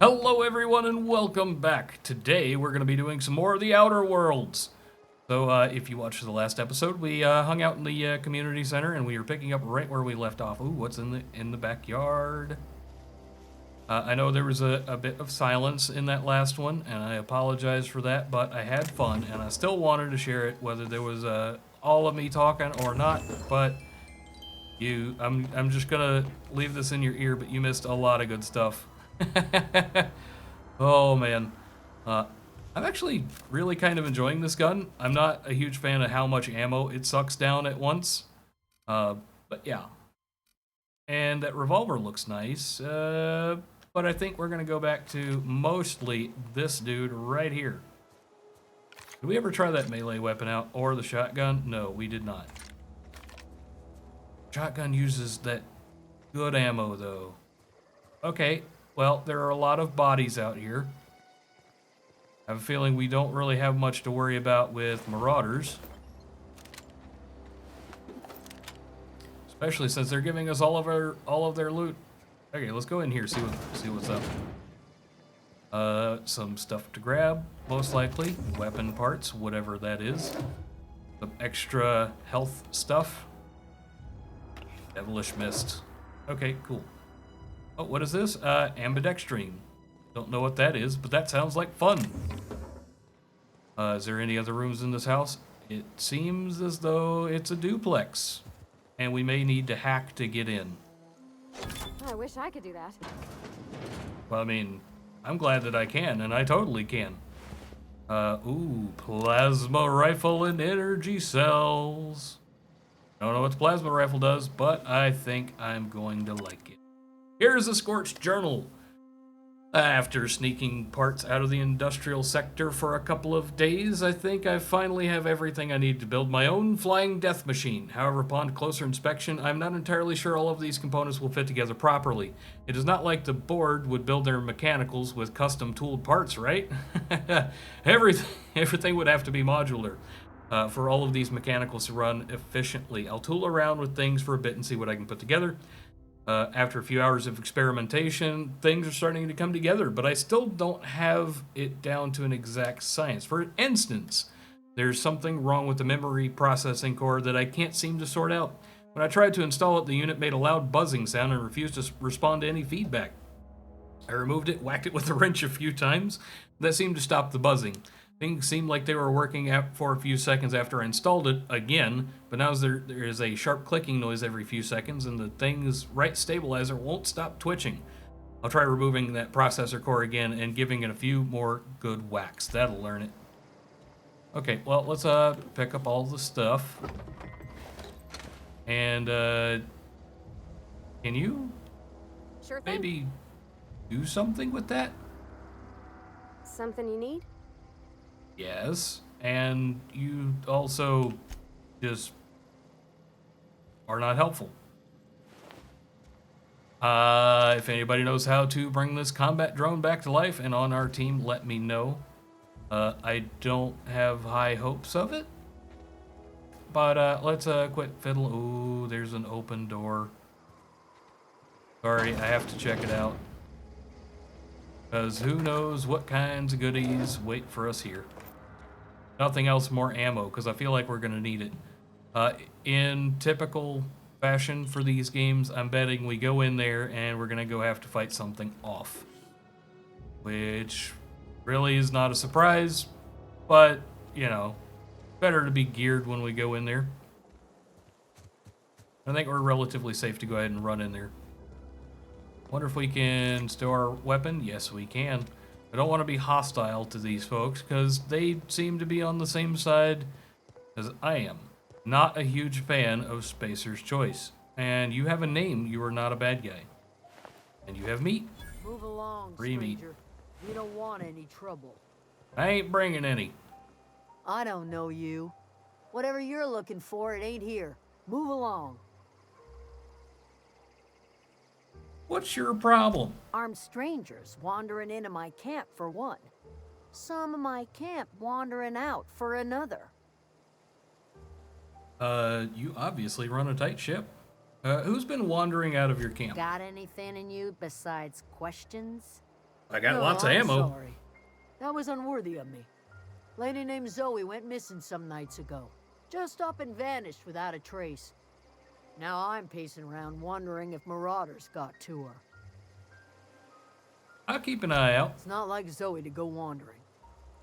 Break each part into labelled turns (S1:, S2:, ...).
S1: Hello everyone and welcome back. Today we're going to be doing some more of the Outer Worlds. So if you watched the last episode, we hung out in the community center and we were picking up right where we left off. Ooh, what's in the backyard? I know there was a bit of silence in that last one, and I apologize for that, but I had fun and I still wanted to share it, whether there was all of me talking or not. But I'm just gonna leave this in your ear, but you missed a lot of good stuff. Oh man, I'm actually really kind of enjoying this gun. I'm not a huge fan of how much ammo it sucks down at once, but yeah. And that revolver looks nice, but I think we're gonna go back to mostly this dude right here. Did we ever try that melee weapon out, or the shotgun? No, we did not. Shotgun uses that good ammo though. Okay, well, there are a lot of bodies out here. I have a feeling we don't really have much to worry about with marauders. Especially since they're giving us all of their loot. Okay, let's go in here, see what's up. Some stuff to grab, most likely. Weapon parts, whatever that is. Some extra health stuff. Devilish mist. Okay, cool. Oh, what is this? Ambidextrine. Don't know what that is, but that sounds like fun. Is there any other rooms in this house? It seems as though it's a duplex, and we may need to hack to get in.
S2: I wish I could do that.
S1: Well, I mean, I'm glad that I can, and I totally can. Ooh, plasma rifle and energy cells. Don't know what the plasma rifle does, but I think I'm going to like it. Here's a Scorched Journal. After sneaking parts out of the industrial sector for a couple of days, I think I finally have everything I need to build my own flying death machine. However, upon closer inspection, I'm not entirely sure all of these components will fit together properly. It is not like the board would build their mechanicals with custom tooled parts, right? Everything would have to be modular. For all of these mechanicals to run efficiently. I'll tool around with things for a bit and see what I can put together. After a few hours of experimentation, things are starting to come together, but I still don't have it down to an exact science. For instance, there's something wrong with the memory processing core that I can't seem to sort out. When I tried to install it, the unit made a loud buzzing sound and refused to respond to any feedback. I removed it, whacked it with a wrench a few times. That seemed to stop the buzzing. Things seemed like they were working out for a few seconds after I installed it again, but now there is a sharp clicking noise every few seconds, and the thing's right stabilizer won't stop twitching. I'll try removing that processor core again and giving it a few more good whacks. That'll learn it. Okay, well, let's pick up all the stuff. And can you
S2: Sure thing.
S1: maybe do something with that?
S2: Something you need?
S1: Yes, and you also just are not helpful. If anybody knows how to bring this combat drone back to life and on our team, let me know. I don't have high hopes of it, but let's quit fiddle. Ooh, there's an open door. Sorry, I have to check it out. Because who knows what kinds of goodies wait for us here. Nothing else, more ammo, because I feel like we're going to need it. In typical fashion for these games, I'm betting we go in there and we're going to go have to fight something off. Which really is not a surprise, but, you know, better to be geared when we go in there. I think we're relatively safe to go ahead and run in there. Wonder if we can store our weapon? Yes, we can. I don't want to be hostile to these folks because they seem to be on the same side as I am. Not a huge fan of Spacer's Choice. And you have a name, you are not a bad guy. And you have meat.
S3: Move along,
S1: Free meat.
S3: stranger. We don't want any trouble.
S1: I ain't bringing any.
S3: I don't know you. Whatever you're looking for, it ain't here. Move along.
S1: What's your problem?
S3: Armed strangers wandering into my camp for one. Some of my camp wandering out for another.
S1: You obviously run a tight ship. Who's been wandering out of your camp?
S3: Got anything in you besides questions?
S1: I got
S3: No,
S1: lots of
S3: I'm
S1: ammo.
S3: sorry. That was unworthy of me. Lady named Zoey went missing some nights ago. Just up and vanished without a trace. Now I'm pacing around wondering if marauders got to her.
S1: I'll keep an eye out.
S3: It's not like Zoey to go wandering.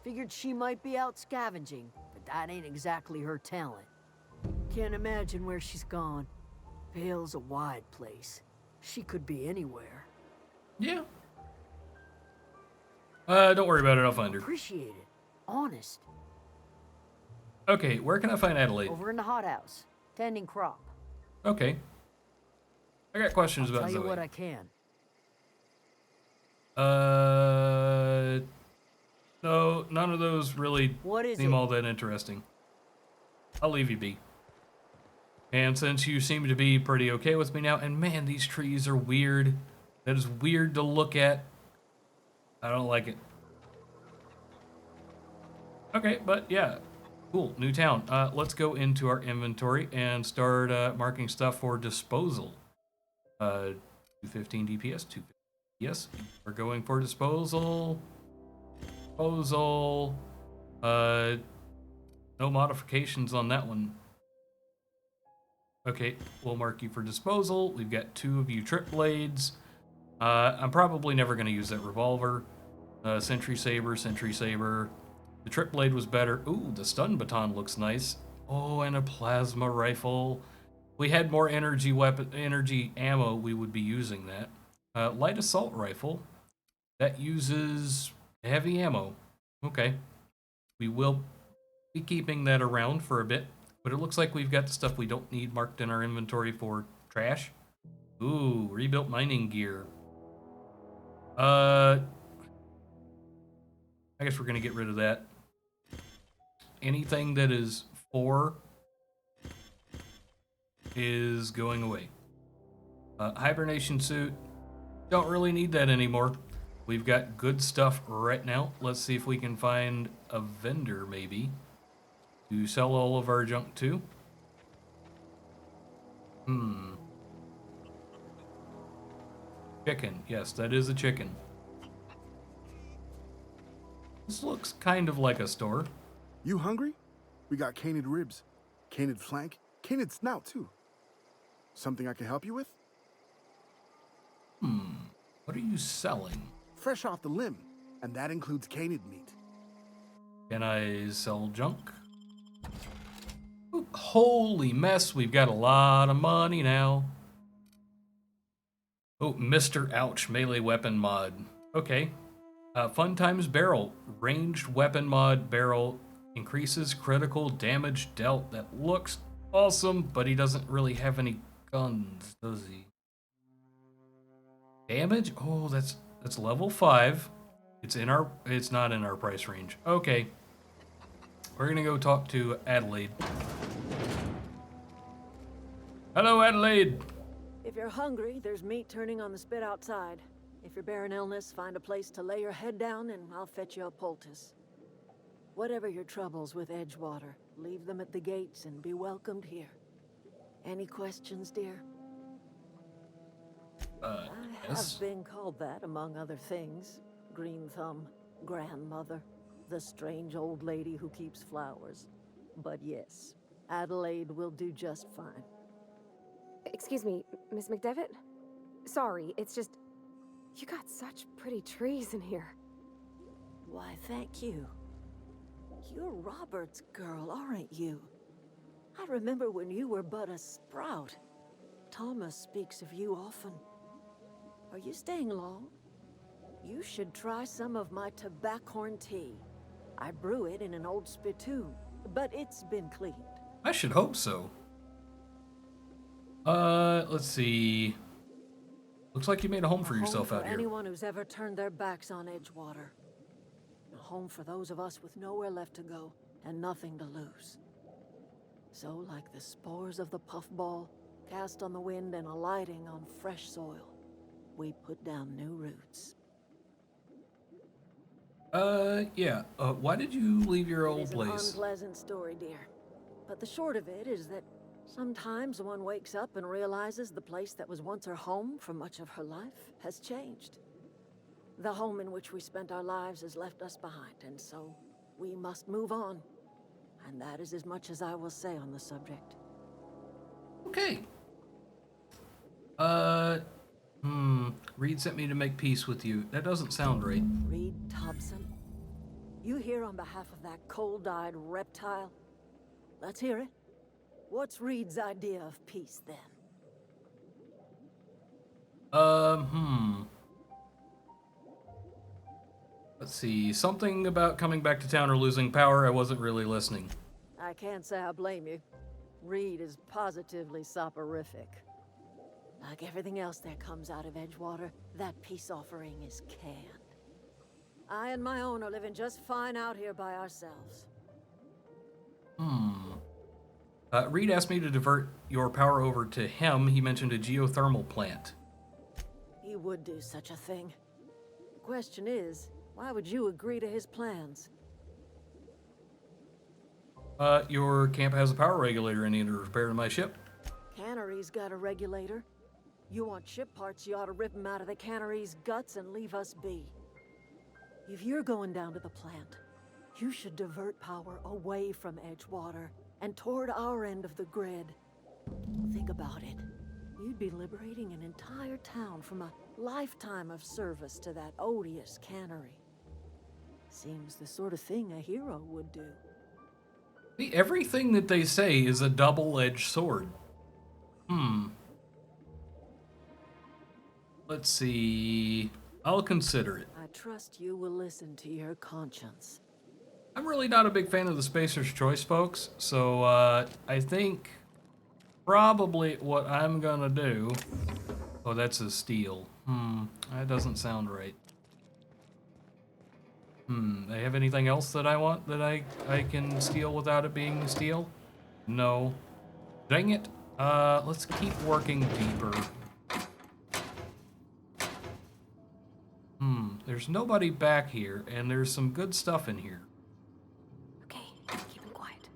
S3: Figured she might be out scavenging, but that ain't exactly her talent. Can't imagine where she's gone. Vale's a wide place. She could be anywhere.
S1: Yeah. Don't worry about it. I'll find her.
S3: Appreciate it. Honest.
S1: Okay, where can I find Adelaide?
S3: Over in the hothouse, tending crop.
S1: Okay. I got questions
S3: I'll
S1: about
S3: tell you
S1: Zoey.
S3: what I can.
S1: No, none of those really
S3: What is
S1: seem
S3: it?
S1: all that interesting. I'll leave you be. And since you seem to be pretty okay with me now, and man, these trees are weird. That is weird to look at. I don't like it. Okay, but yeah, cool, new town. Let's go into our inventory and start marking stuff for disposal. 215 DPS, 250 DPS. We're going for disposal. Disposal. No modifications on that one. Okay, we'll mark you for disposal. We've got 2 of you trip blades. I'm probably never going to use that revolver. Sentry saber, sentry saber. The trip blade was better. Ooh, the stun baton looks nice. Oh, and a plasma rifle. If we had more energy ammo, we would be using that. Light assault rifle. That uses heavy ammo. Okay. We will be keeping that around for a bit, but it looks like we've got the stuff we don't need marked in our inventory for trash. Ooh, rebuilt mining gear. I guess we're gonna get rid of that. Anything that is 4 is going away. Hibernation suit. Don't really need that anymore. We've got good stuff right now. Let's see if we can find a vendor, maybe, to sell all of our junk to. Chicken. Yes, that is a chicken. This looks kind of like a store.
S4: You hungry? We got canid ribs, canid flank, canid snout too. Something I can help you with?
S1: What are you selling?
S4: Fresh off the limb, and that includes canid meat.
S1: Can I sell junk? Ooh, holy mess, we've got a lot of money now. Oh, Mr. Ouch, melee weapon mod. Okay. Fun Times Barrel. Ranged weapon mod barrel increases critical damage dealt. That looks awesome, but he doesn't really have any guns, does he? Damage? Oh, that's level 5. It's not in our price range. Okay. We're gonna go talk to Adelaide. Hello, Adelaide.
S5: If you're hungry, there's meat turning on the spit outside. If you're bearing illness, find a place to lay your head down and I'll fetch you a poultice. Whatever your troubles with Edgewater, leave them at the gates and be welcomed here. Any questions, dear? I
S1: Yes.
S5: have been called that, among other things. Green Thumb, grandmother, the strange old lady who keeps flowers. But yes, Adelaide will do just fine.
S2: Excuse me, Miss McDevitt? Sorry, it's just... You got such pretty trees in here.
S5: Why, thank you. You're Robert's girl, aren't you? I remember when you were but a sprout. Thomas speaks of you often. Are you staying long? You should try some of my tobaccorn tea. I brew it in an old spittoon, but it's been cleaned.
S1: I should hope so. Let's see. Looks like you made a home for yourself
S5: home
S1: out
S5: for
S1: here.
S5: anyone who's ever turned their backs on Edgewater. A home for those of us with nowhere left to go and nothing to lose. So, like the spores of the puffball, cast on the wind and alighting on fresh soil, we put down new roots.
S1: Yeah. Why did you leave your
S5: It
S1: old
S5: is an
S1: place?
S5: unpleasant story, dear. But the short of it is that sometimes one wakes up and realizes the place that was once her home for much of her life has changed. The home in which we spent our lives has left us behind, and so we must move on. And that is as much as I will say on the subject.
S1: Okay. Reed sent me to make peace with you. That doesn't sound right.
S5: Reed Thompson? You here on behalf of that cold-eyed reptile? Let's hear it. What's Reed's idea of peace, then?
S1: Let's see. Something about coming back to town or losing power. I wasn't really listening.
S5: I can't say I blame you. Reed is positively soporific. Like everything else that comes out of Edgewater, that peace offering is canned. I and my own are living just fine out here by ourselves.
S1: Reed asked me to divert your power over to him. He mentioned a geothermal plant.
S5: He would do such a thing. The question is, why would you agree to his plans?
S1: Your camp has a power regulator I need to repair to my ship.
S5: Cannery's got a regulator. You want ship parts, you ought to rip them out of the cannery's guts and leave us be. If you're going down to the plant, you should divert power away from Edgewater and toward our end of the grid. Think about it. You'd be liberating an entire town from a lifetime of service to that odious cannery. Seems the sort of thing a hero would do.
S1: See, everything that they say is a double-edged sword. Let's see. I'll consider it.
S5: I trust you will listen to your conscience.
S1: I'm really not a big fan of the Spacer's Choice, folks, so I think probably what I'm gonna do... Oh, that's a steal. That doesn't sound right. They have anything else that I want that I can steal without it being a steal? No. Dang it. Let's keep working deeper. There's nobody back here, and there's some good stuff in here.
S2: Okay, keep him quiet.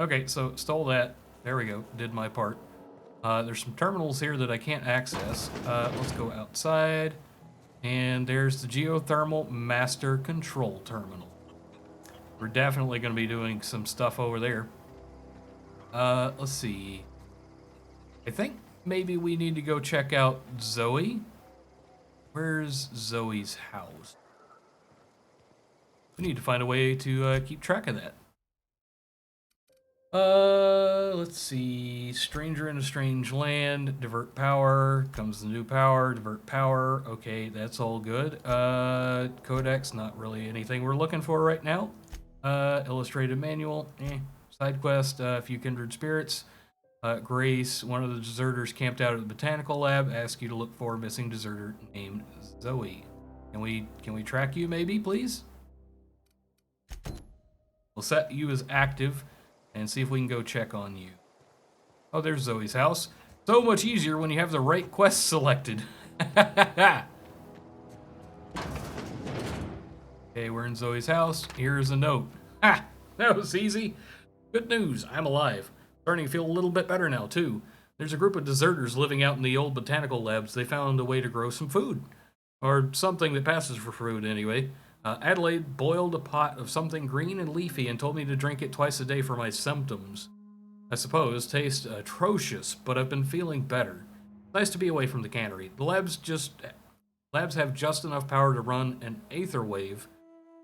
S1: Okay, so stole that. There we go. Did my part. There's some terminals here that I can't access. Let's go outside. And there's the geothermal master control terminal. We're definitely going to be doing some stuff over there. Let's see. I think maybe we need to go check out Zoey. Where's Zoey's house? We need to find a way to keep track of that. Let's see. Stranger in a strange land. Divert power. Comes the new power. Divert power. Okay, that's all good. Codex, not really anything we're looking for right now. Illustrated manual. Side quest. A few kindred spirits. Grace, one of the deserters camped out at the Botanical Lab, asked you to look for a missing deserter named Zoey. Can we track you maybe, please? We'll set you as active and see if we can go check on you. Oh, there's Zoey's house. So much easier when you have the right quest selected. Okay, we're in Zoey's house. Here's a note. Ha! That was easy. Good news, I'm alive. Starting to feel a little bit better now, too. There's a group of deserters living out in the old botanical labs. They found a way to grow some food. Or something that passes for food, anyway. Adelaide boiled a pot of something green and leafy and told me to drink it twice a day for my symptoms. I suppose tastes atrocious, but I've been feeling better. Nice to be away from the cannery. The labs have just enough power to run an aether wave,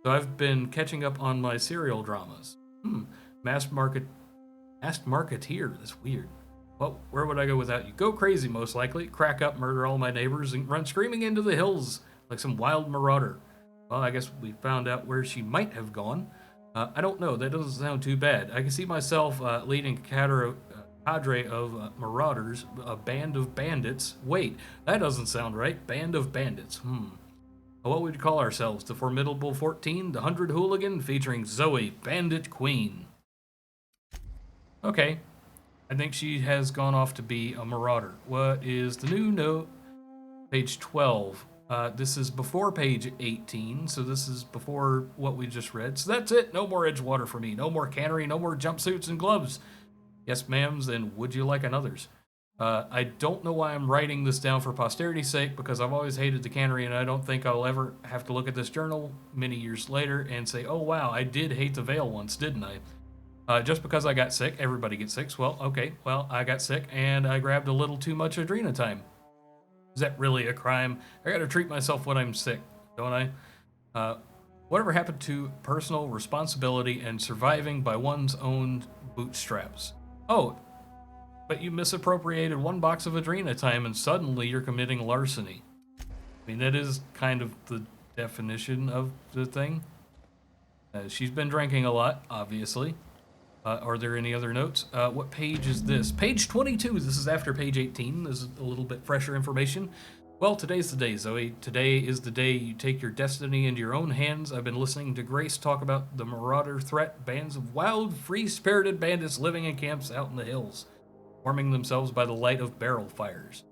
S1: so I've been catching up on my serial dramas. Mass marketeer. That's weird. Well, where would I go without you? Go crazy, most likely. Crack up, murder all my neighbors, and run screaming into the hills like some wild marauder. Well, I guess we found out where she might have gone. I don't know. That doesn't sound too bad. I can see myself leading a cadre of marauders, a band of bandits. Wait, that doesn't sound right. Band of bandits. What would you call ourselves? The Formidable 14? The 100 Hooligan? Featuring Zoey, Bandit Queen. Okay. I think she has gone off to be a marauder. What is the new note? Page 12. This is before page 18, so this is before what we just read. So that's it. No more Edgewater for me. No more cannery. No more jumpsuits and gloves. Yes, ma'ams, and would you like another's? I don't know why I'm writing this down for posterity's sake, because I've always hated the cannery, and I don't think I'll ever have to look at this journal many years later and say, oh wow, I did hate the Vale once, didn't I? Just because I got sick, everybody gets sick. Well, okay, well, I got sick, and I grabbed a little too much adrenatime. Is that really a crime? I gotta treat myself when I'm sick, don't I? Whatever happened to personal responsibility and surviving by one's own bootstraps? Oh, but you misappropriated 1 box of adrenatime and suddenly you're committing larceny. I mean, that is kind of the definition of the thing. She's been drinking a lot, obviously. Are there any other notes? What page is this? Page 22. This is after page 18. This is a little bit fresher information. Well, today's the day, Zoey. Today is the day you take your destiny into your own hands. I've been listening to Grace talk about the marauder threat, bands of wild, free-spirited bandits living in camps out in the hills, warming themselves by the light of barrel fires.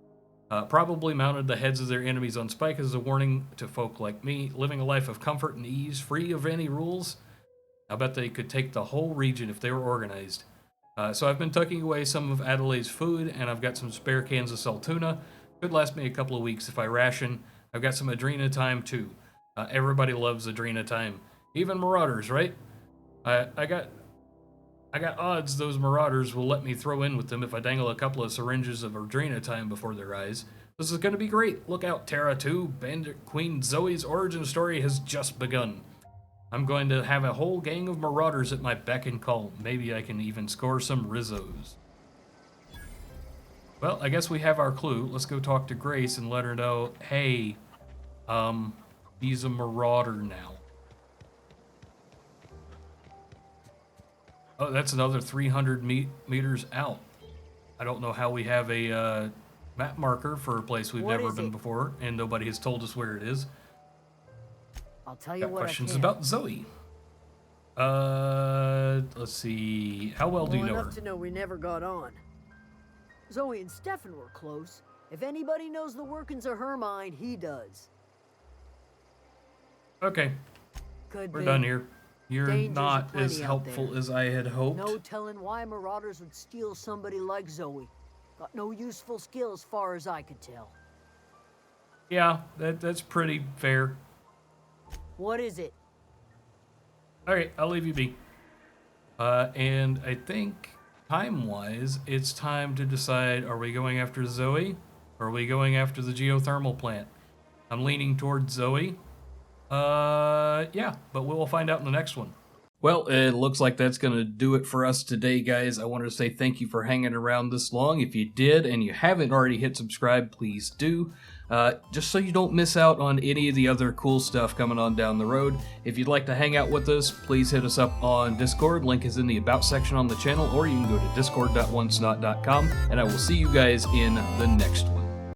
S1: Probably mounted the heads of their enemies on spike as a warning to folk like me, living a life of comfort and ease, free of any rules. I bet they could take the whole region if they were organized. So I've been tucking away some of Adelaide's food, and I've got some spare cans of salt tuna. Could last me a couple of weeks if I ration. I've got some adrenatime too. Everybody loves adrenatime. Even marauders, right? I got odds those marauders will let me throw in with them if I dangle a couple of syringes of adrenatime before their eyes. This is going to be great. Look out, Terra 2. Bandit Queen Zoey's origin story has just begun. I'm going to have a whole gang of marauders at my beck and call. Maybe I can even score some Rizzos. Well, I guess we have our clue. Let's go talk to Grace and let her know, hey, he's a marauder now. Oh, that's another 300 meters out. I don't know how we have a map marker for a place we've never been before, and nobody has told us where it is.
S3: I'll tell you
S1: Got
S3: what
S1: questions
S3: I can.
S1: about Zoey. Let's see. How well do you know her?
S3: Enough to know we never got on. Zoey and Stefan were close. If anybody knows the workings of her mind, he does.
S1: Okay,
S3: Could
S1: we're
S3: be.
S1: done here. You're
S3: Dangers
S1: not
S3: aplenty
S1: as
S3: out
S1: helpful
S3: there.
S1: as I had hoped.
S3: No telling why marauders would steal somebody like Zoey. Got no useful skill as far as I could tell.
S1: Yeah, that's pretty fair.
S3: What is it?
S1: Alright, I'll leave you be. And I think, time-wise, it's time to decide, are we going after Zoey, or are we going after the geothermal plant? I'm leaning towards Zoey. Yeah, but we'll find out in the next one. Well, it looks like that's going to do it for us today, guys. I wanted to say thank you for hanging around this long. If you did and you haven't already hit subscribe, please do. Just so you don't miss out on any of the other cool stuff coming on down the road. If you'd like to hang out with us, please hit us up on Discord. Link is in the About section on the channel, or you can go to discord.wonsnot.com, and I will see you guys in the next one.